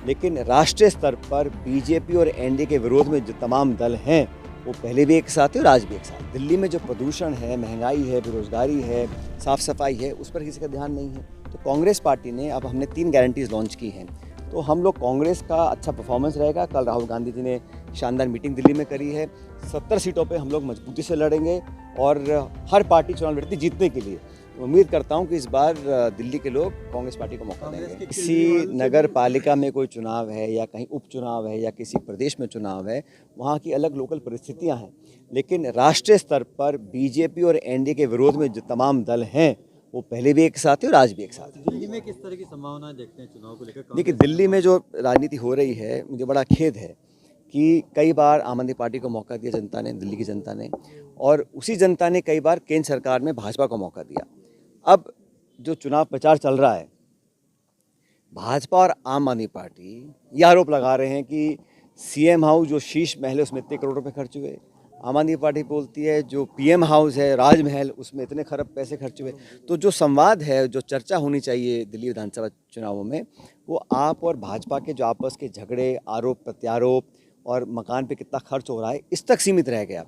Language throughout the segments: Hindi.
लेकिन राष्ट्रीय स्तर पर बीजेपी और एनडीए के विरोध में जो तमाम दल हैं वो पहले भी एक साथ थे और आज भी एक साथ। दिल्ली में जो प्रदूषण है, महंगाई है, बेरोजगारी है, साफ सफाई है, उस पर किसी का ध्यान नहीं है। तो कांग्रेस पार्टी ने अब हमने 3 गारंटीज़ लॉन्च की हैं। तो हम लोग कांग्रेस का अच्छा परफॉर्मेंस रहेगा। कल राहुल गांधी जी ने शानदार मीटिंग दिल्ली में करी है। 70 सीटों पे हम लोग मजबूती से लड़ेंगे और हर पार्टी चुनाव लड़ती जीतने के लिए। उम्मीद करता हूं कि इस बार दिल्ली के लोग कांग्रेस पार्टी को मौका देंगे। किसी नगर पालिका में कोई चुनाव है या कहीं उपचुनाव है या किसी प्रदेश में चुनाव है, वहाँ की अलग लोकल परिस्थितियाँ हैं, लेकिन राष्ट्रीय स्तर पर बीजेपी और एनडीए के विरोध में जो तमाम दल हैं वो पहले भी एक साथ थे और आज भी एक साथ हैं। दिल्ली में किस तरह की संभावनाएं देखते हैं चुनाव को लेकर? देखिए, दिल्ली में जो राजनीति हो रही है, मुझे बड़ा खेद है कि कई बार आम आदमी पार्टी को मौका दिया जनता ने, दिल्ली की जनता ने, और उसी जनता ने कई बार केंद्र सरकार में भाजपा को मौका दिया। अब जो चुनाव प्रचार चल रहा है, भाजपा और आम आदमी पार्टी ये आरोप लगा रहे हैं कि सीएम हाउस जो शीश महल है उसमें इतने करोड़ रुपए खर्च हुए। आम आदमी पार्टी बोलती है जो पीएम हाउस है, राजमहल, उसमें इतने खरब पैसे खर्च हुए। तो जो संवाद है, जो चर्चा होनी चाहिए दिल्ली विधानसभा चुनावों में, वो आप और भाजपा के जो आपस के झगड़े, आरोप प्रत्यारोप और मकान पे कितना खर्च हो रहा है, इस तक सीमित रह गया।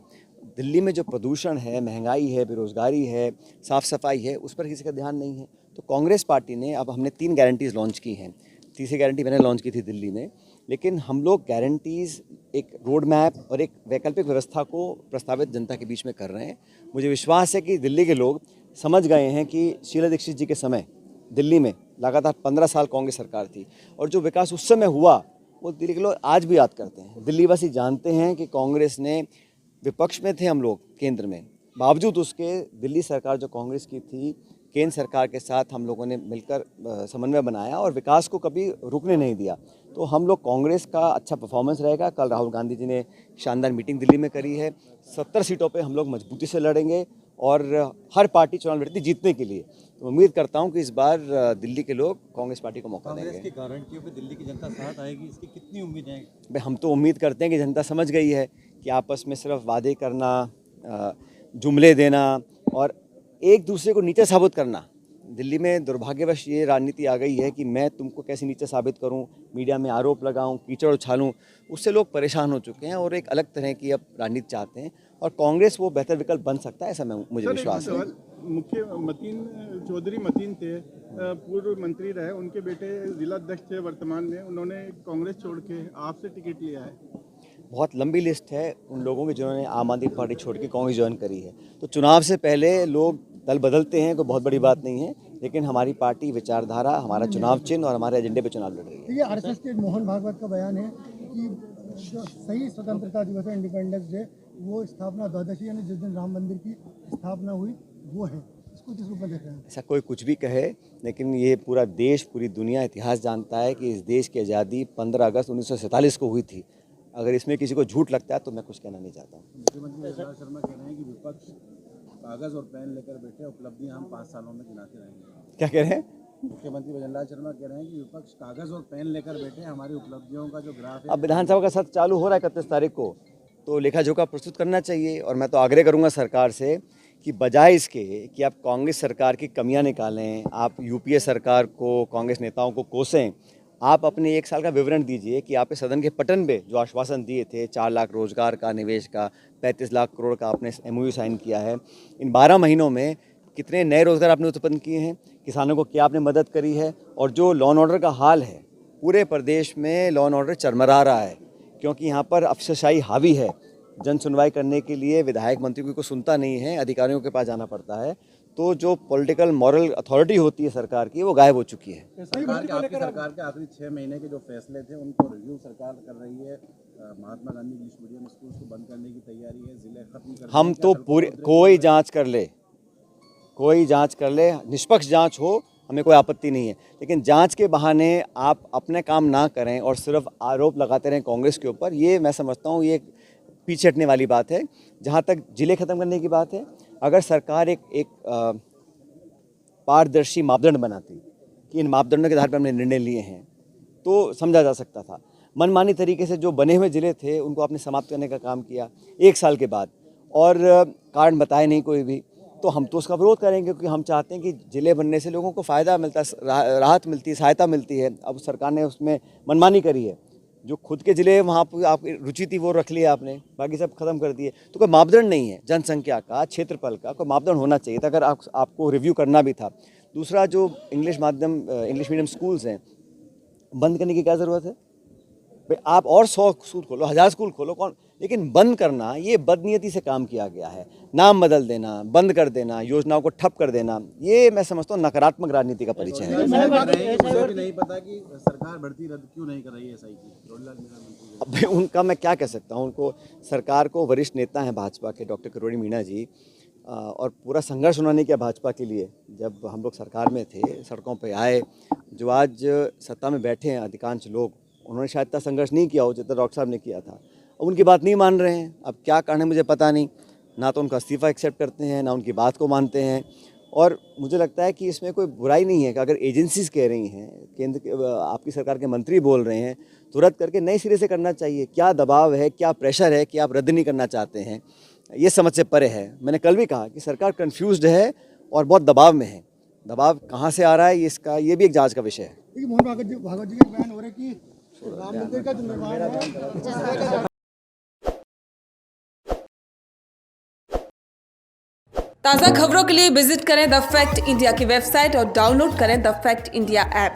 दिल्ली में जो प्रदूषण है, महंगाई है, बेरोजगारी है, साफ सफाई है, उस पर किसी का ध्यान नहीं है। तो कांग्रेस पार्टी ने अब हमने 3 गारंटीज़ लॉन्च की हैं। तीसरी गारंटी मैंने लॉन्च की थी दिल्ली में, लेकिन हम लोग गारंटीज़, एक रोड मैप और एक वैकल्पिक व्यवस्था को प्रस्तावित जनता के बीच में कर रहे हैं। मुझे विश्वास है कि दिल्ली के लोग समझ गए हैं कि शीला दीक्षित जी के समय दिल्ली में लगातार 15 साल कांग्रेस सरकार थी और जो विकास उस समय हुआ वो दिल्ली के लोग आज भी याद करते हैं। दिल्लीवासी जानते हैं कि कांग्रेस ने, विपक्ष में थे हम लोग केंद्र में, बावजूद उसके दिल्ली सरकार जो कांग्रेस की थी, केंद्र सरकार के साथ हम लोगों ने मिलकर समन्वय बनाया और विकास को कभी रुकने नहीं दिया। तो हम लोग, कांग्रेस का अच्छा परफॉर्मेंस रहेगा। कल राहुल गांधी जी ने शानदार मीटिंग दिल्ली में करी है। 70 सीटों पे हम लोग मजबूती से लड़ेंगे और हर पार्टी चुनाव लड़ती जीतने के लिए। तो उम्मीद करता हूं कि इस बार दिल्ली के लोग कांग्रेस पार्टी को मौका देंगे। कांग्रेस की गारंटियों पे दिल्ली की जनता साथ आएगी, इसकी कितनी उम्मीद है? भाई, हम तो उम्मीद करते हैं कि जनता समझ गई है कि आपस में सिर्फ वादे करना, जुमले देना और एक दूसरे को नीचे साबित करना, दिल्ली में दुर्भाग्यवश ये राजनीति आ गई है कि मैं तुमको कैसे नीचे साबित करूं, मीडिया में आरोप लगाऊं, कीचड़ उछालूं, उससे लोग परेशान हो चुके हैं और एक अलग तरह की अब राजनीति चाहते हैं और कांग्रेस वो बेहतर विकल्प बन सकता है, ऐसा मुझे विश्वास है। मुख्य चौधरी मतीन थे, पूर्व मंत्री रहे, उनके बेटे जिला अध्यक्ष थे वर्तमान में, उन्होंने कांग्रेस छोड़ के आपसे टिकट लिया है। बहुत लंबी लिस्ट है उन लोगों की जिन्होंने आम आदमी पार्टी छोड़ के कांग्रेस ज्वाइन करी है। तो चुनाव से पहले लोग दल बदलते हैं, कोई बहुत बड़ी बात नहीं है, लेकिन हमारी पार्टी विचारधारा, हमारा चुनाव चिन्ह और हमारे एजेंडे पे चुनाव लड़ रही है। ये आरएसएस के मोहन भागवत का बयान है कि जो सही स्वतंत्रता दिवस है, इंडिपेंडेंस डे, वो स्थापना द्वादशी यानी जिस दिन राम मंदिर की स्थापना हुई वो है। इसको किस रूप में देख रहे हैं? ऐसा कोई कुछ भी कहे, लेकिन ये पूरा देश, पूरी दुनिया इतिहास जानता है कि इस देश की आज़ादी 15 अगस्त 1947 को हुई थी। अगर इसमें किसी को झूठ लगता है तो मैं कुछ कहना नहीं चाहता हूँ। मुख्यमंत्री विजय शर्मा कह रहे हैं कि विपक्ष कागज और पेन लेकर बैठे, उपलब्धियां हम 5 सालों में गिनाते रहेंगे। क्या कह रहे हैं? मुख्यमंत्री विजय शर्मा कह रहे हैं कि विपक्ष कागज और पेन लेकर बैठे, हमारी उपलब्धियों का जो ग्राफ है। अब विधानसभा का सत्र चालू हो रहा है 31 तारीख को, तो लेखा जोखा प्रस्तुत करना चाहिए और मैं तो आग्रह करूंगा सरकार से कि बजाय इसके कि आप कांग्रेस सरकार की कमियां निकालें, आप यूपीए सरकार को, कांग्रेस नेताओं को कोसें, आप अपने 1 साल का विवरण दीजिए कि आपने सदन के पटन पे जो आश्वासन दिए थे, 4 लाख रोजगार का, निवेश का, 35 लाख करोड़ का आपने MOU साइन किया है, इन 12 महीनों में कितने नए रोजगार आपने उत्पन्न किए हैं, किसानों को क्या आपने मदद करी है, और जो लॉ एंड ऑर्डर का हाल है, पूरे प्रदेश में लॉ एंड ऑर्डर चरमरा रहा है क्योंकि यहाँ पर अफसरशाही हावी है। जन सुनवाई करने के लिए विधायक मंत्री को सुनता नहीं है, अधिकारियों के पास जाना पड़ता है। तो जो पॉलिटिकल मॉरल अथॉरिटी होती है सरकार की, वो गायब हो चुकी है। सरकार के आखिरी 6 महीने के जो फैसले थे उनको रिव्यू सरकार कर रही है। Mahatma Gandhi English medium school को बंद करने की तैयारी है, जिले खत्म कर, हम तो पूरे, कोई जांच कर ले, कोई जांच कर ले, निष्पक्ष जांच हो, हमें कोई आपत्ति नहीं है, लेकिन जांच के बहाने आप अपने काम ना करें और सिर्फ आरोप लगाते रहें कांग्रेस के ऊपर, ये मैं समझता हूँ ये पीछे हटने वाली बात है। जहाँ तक जिले ख़त्म करने की बात है, अगर सरकार एक पारदर्शी मापदंड बनाती कि इन मापदंडों के आधार पर हमने निर्णय लिए हैं तो समझा जा सकता था। मनमानी तरीके से जो बने हुए ज़िले थे उनको आपने समाप्त करने का काम किया 1 साल के बाद और कारण बताए नहीं कोई भी। तो हम तो उसका विरोध करेंगे, क्योंकि हम चाहते हैं कि ज़िले बनने से लोगों को फ़ायदा मिलता है, राहत मिलती है, सहायता मिलती है। अब सरकार ने उसमें मनमानी करी है, जो खुद के ज़िले वहाँ पर आपकी रुचि थी वो रख लिया आपने, बाकी सब खत्म कर दिए। तो कोई मापदंड नहीं है जनसंख्या का, क्षेत्रफल का, कोई मापदंड होना चाहिए था अगर आपको रिव्यू करना भी था। दूसरा, जो इंग्लिश मीडियम स्कूल्स हैं, बंद करने की क्या ज़रूरत है भाई? आप और 100 स्कूल खोलो, 1000 स्कूल खोलो, कौन, लेकिन बंद करना, ये बदनीयती से काम किया गया है। नाम बदल देना, बंद कर देना, योजनाओं को ठप कर देना, ये मैं समझता हूँ नकारात्मक राजनीति का परिचय है। मुझे भी नहीं पता कि सरकार भर्ती रद्द क्यों नहीं कर रही है, SI की। रोडलाल मीणा मंत्री अब भाई उनका मैं क्या कह सकता हूँ, उनको, सरकार को वरिष्ठ नेता हैं भाजपा के डॉक्टर किरोड़ी मीणा जी, और पूरा संघर्ष उन्होंने किया भाजपा के लिए। जब हम लोग सरकार में थे, सड़कों पे आए, जो आज सत्ता में बैठे हैं अधिकांश लोग, उन्होंने शायद इतना संघर्ष नहीं किया हो जितना डॉक्टर साहब ने किया था। अब उनकी बात नहीं मान रहे हैं, अब क्या कारण है मुझे पता नहीं, ना तो उनका इस्तीफ़ा एक्सेप्ट करते हैं, ना उनकी बात को मानते हैं। और मुझे लगता है कि इसमें कोई बुराई नहीं है कि अगर एजेंसीज कह रही हैं, केंद्र के आपकी सरकार के मंत्री बोल रहे हैं, तो रद्द करके नए सिरे से करना चाहिए। क्या दबाव है, क्या प्रेशर है कि आप रद्द नहीं करना चाहते हैं, ये समझ से परे है। मैंने कल भी कहा कि सरकार कन्फ्यूज्ड है और बहुत दबाव में है। दबाव कहाँ से आ रहा है, ये भी एक जांच का विषय है। देखिए, मोहन भागवत जी के बयान हो रहे हैं कि राम मंदिर का जो निर्माण है, ताज़ा खबरों के लिए विजिट करें द फैक्ट इंडिया की वेबसाइट और डाउनलोड करें द फैक्ट इंडिया ऐप।